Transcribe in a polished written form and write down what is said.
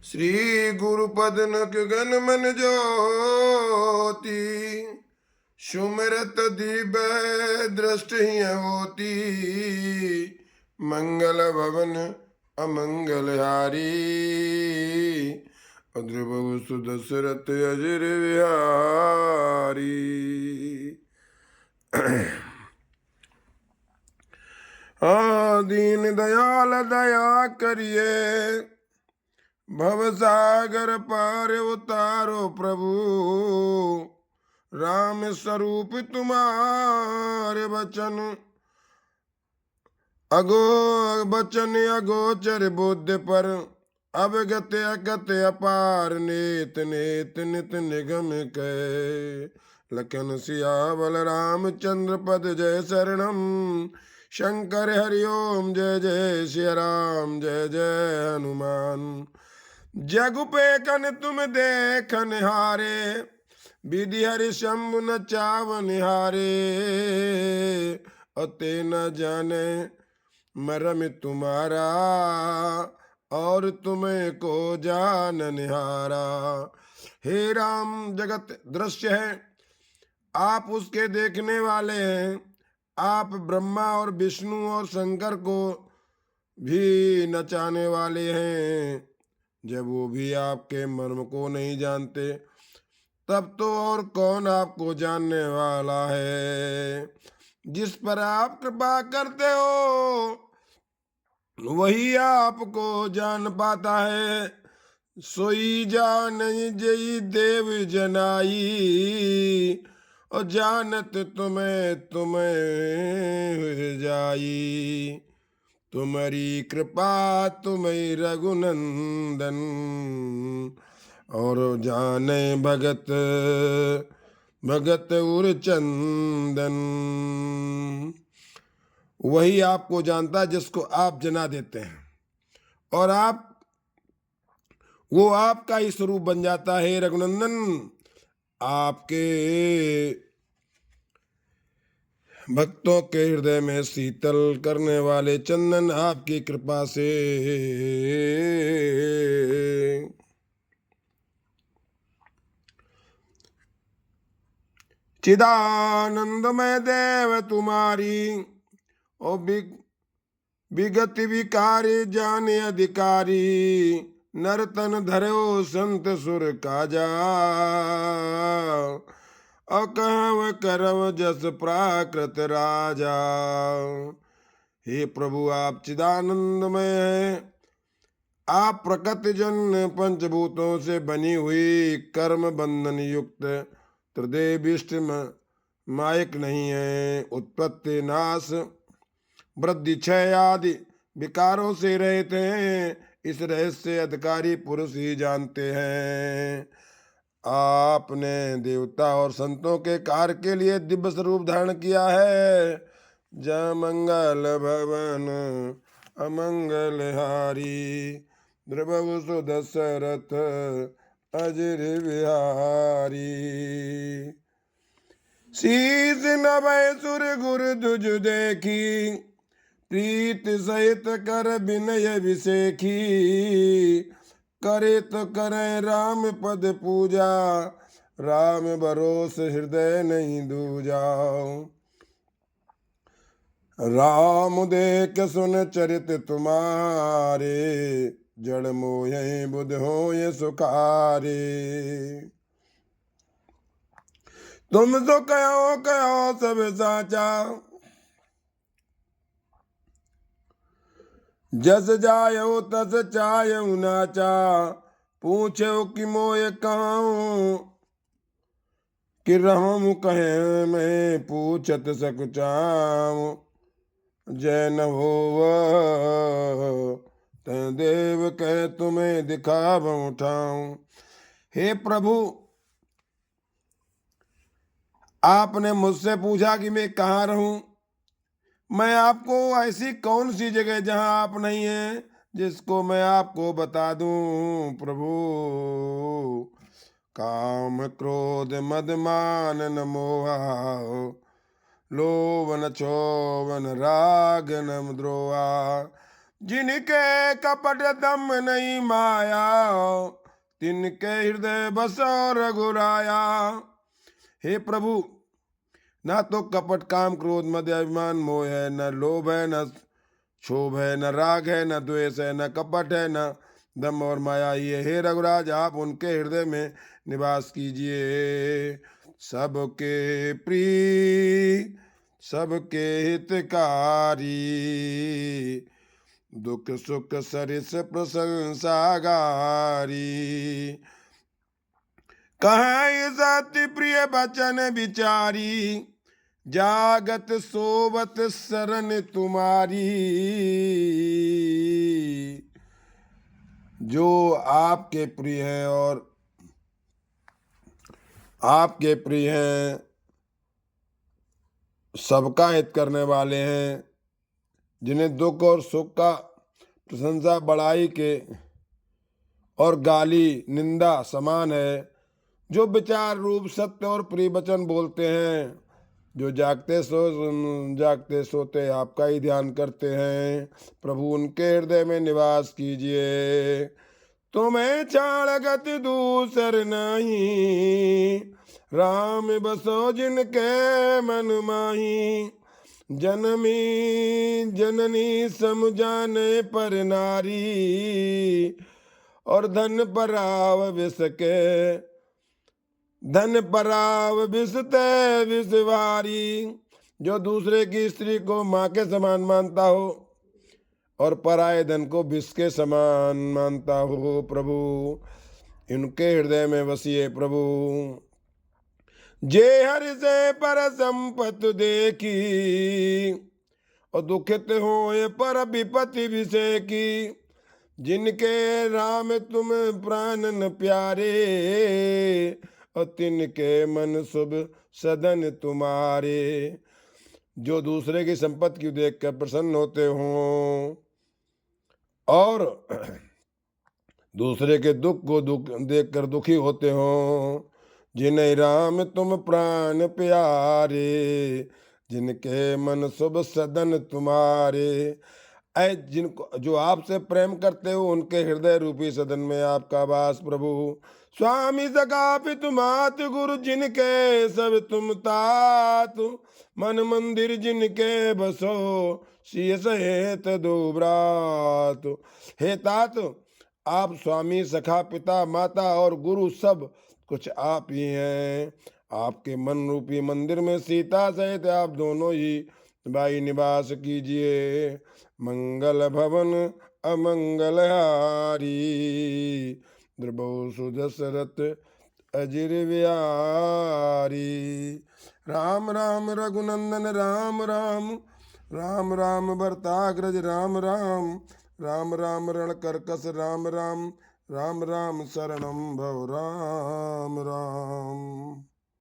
श्री गुरुपद गन मन ज्योति, सुमिरत दिव्य दृष्टि होती। मंगल भवन अमंगल हारी, ध्रुव सुदशरथ अजर विहारी। दीन दयाल दया करिए, भवसागर पार उतारो प्रभु। राम स्वरूप तुम्हारे बचन अगोचर बुद्ध पर, अवगत अगत अपार। नेत नेत नित निगम कै, लखन सियावल रामचंद्र पद जय शरणम। शंकर हरिओम जय जय सिया राम, जय जय हनुमान। जगुपेकन तुम देखन हारे, विधि हरि शंभु न चावन हारे। अते न जाने मरम तुम्हारा, और तुम्हें को जान निहारा। हे राम, जगत दृश्य है, आप उसके देखने वाले हैं। आप ब्रह्मा और विष्णु और शंकर को भी नचाने वाले हैं। जब वो भी आपके मर्म को नहीं जानते, तब तो और कौन आपको जानने वाला है। जिस पर आप कृपा करते हो, वही आपको जान पाता है। सोई जान जई देव जनाई, और जानत तुम्हें तुम्हें जाई। तुम्हारी कृपा तुम्हें रघुनंदन, और जाने भगत भगत उर चंदन। वही आपको जानता है जिसको आप जना देते हैं, और वो आपका ही स्वरूप बन जाता है। रघुनंदन, आपके भक्तों के हृदय में शीतल करने वाले चंदन आपकी कृपा से। चिदानंदमय देव तुम्हारी, ओ विगत विकारी जाने अधिकारी। नरतन धरो संत सुर काजा, अकहव करव जस प्राकृत राजा। हे प्रभु, आप चिदानंदमय हैं। आप प्रकृति जन पंचभूतों से बनी हुई कर्म बंधन युक्त त्रिदेविष्ट मायक नहीं है। उत्पत्ति नाश वृद्धि क्षय आदि विकारों से रहते हैं। इस रहस्य अधिकारी पुरुष ही जानते हैं। आपने देवता और संतों के कार्य के लिए दिव्य स्वरूप धारण किया है। जय मंगल भवन अमंगल हारी, ध्रुव सुदशरथ अजर बिहारी। शीस नभय सुर गुर दुज देखी, प्रीत सहित कर विनय विसेखी। करे तो करे राम पद पूजा, राम भरोस हृदय नहीं दूजा। राम देख सुन चरित तुम्हारे, जड़ मोह बुध होय सुखारे। तुम तो कहो सब साचा, जस जायो तस चायो नाचा। पूछो कि मोय कहूँ, कि रहूं कहे मैं पूछत सकुचाऊं। जय न होव तै देव कह तुम्हें दिखाव उठाऊं। हे प्रभु, आपने मुझसे पूछा कि मैं कहाँ रहूं। मैं आपको ऐसी कौन सी जगह जहां आप नहीं हैं, जिसको मैं आपको बता दूं। प्रभु, काम क्रोध मद मान न मोहा, लोभ न क्षोभ न राग न द्रोहा। जिनके कपट दम नहीं माया, तिनके हृदय बसो रघुराया। हे प्रभु, ना तो कपट काम क्रोध मद अभिमान मोह है, न लोभ है, न क्षोभ है, न राग है, न द्वेष है, न कपट है, न दम और माया ही है। हे रघुराज, आप उनके हृदय में निवास कीजिए। सबके प्रिय, सबके हितकारी, दुख सुख सरिस प्रशंसा गारी। कहाँ सत्य प्रिय बचन विचारी, जागत सोवत शरण तुम्हारी। जो आपके प्रिय हैं और आपके प्रिय हैं, सबका हित करने वाले हैं, जिन्हें दुख और सुख का, प्रशंसा बड़ाई के और गाली निंदा समान है, जो विचार रूप सत्य और प्रिय वचन बोलते हैं, जो जागते सोते आपका ही ध्यान करते हैं। प्रभु, उनके हृदय में निवास कीजिए। तुम्हें छाड़ गति दूसर नहीं, राम बसो जिनके मन माही। जनमी जननी सम जाने पर नारी, और धन पराव विसके, धन पराव विसते विषवारी। जो दूसरे की स्त्री को माँ के समान मानता हो और पराये धन को विष के समान मानता हो, प्रभु इनके हृदय में वसिए। प्रभु, जे हरि से पर संपत्ति देखी, और दुखित हो पर विपत्ति विषय की। जिनके राम तुम प्राण न प्यारे, और तिनके मन शुभ सदन तुम्हारे। जो दूसरे की संपत्ति को देखकर प्रसन्न होते हों और दूसरे के दुख को देखकर दुखी होते हों। जिन्हें राम तुम प्राण प्यारे, जिनके मन शुभ सदन तुम्हारे। ऐ जिनको, जो आपसे प्रेम करते हो, उनके हृदय रूपी सदन में आपका वास। प्रभु, स्वामी सखा पितु मात गुरु, जिनके सब तुम तात। मन मंदिर जिनके बसो, सिय सहेत दो ब्रात। हे तात, आप स्वामी सखा पिता माता और गुरु सब कुछ आप ही हैं। आपके मन रूपी मंदिर में सीता सहित आप दोनों ही भाई निवास कीजिए। मंगल भवन अमंगल हारी, द्रबो सुदशरथ अजिर विहारी। राम राम रघुनंदन राम राम, राम राम भरताग्रज राम राम, राम राम रण कर्कश राम राम, राम राम शरणं भव राम राम।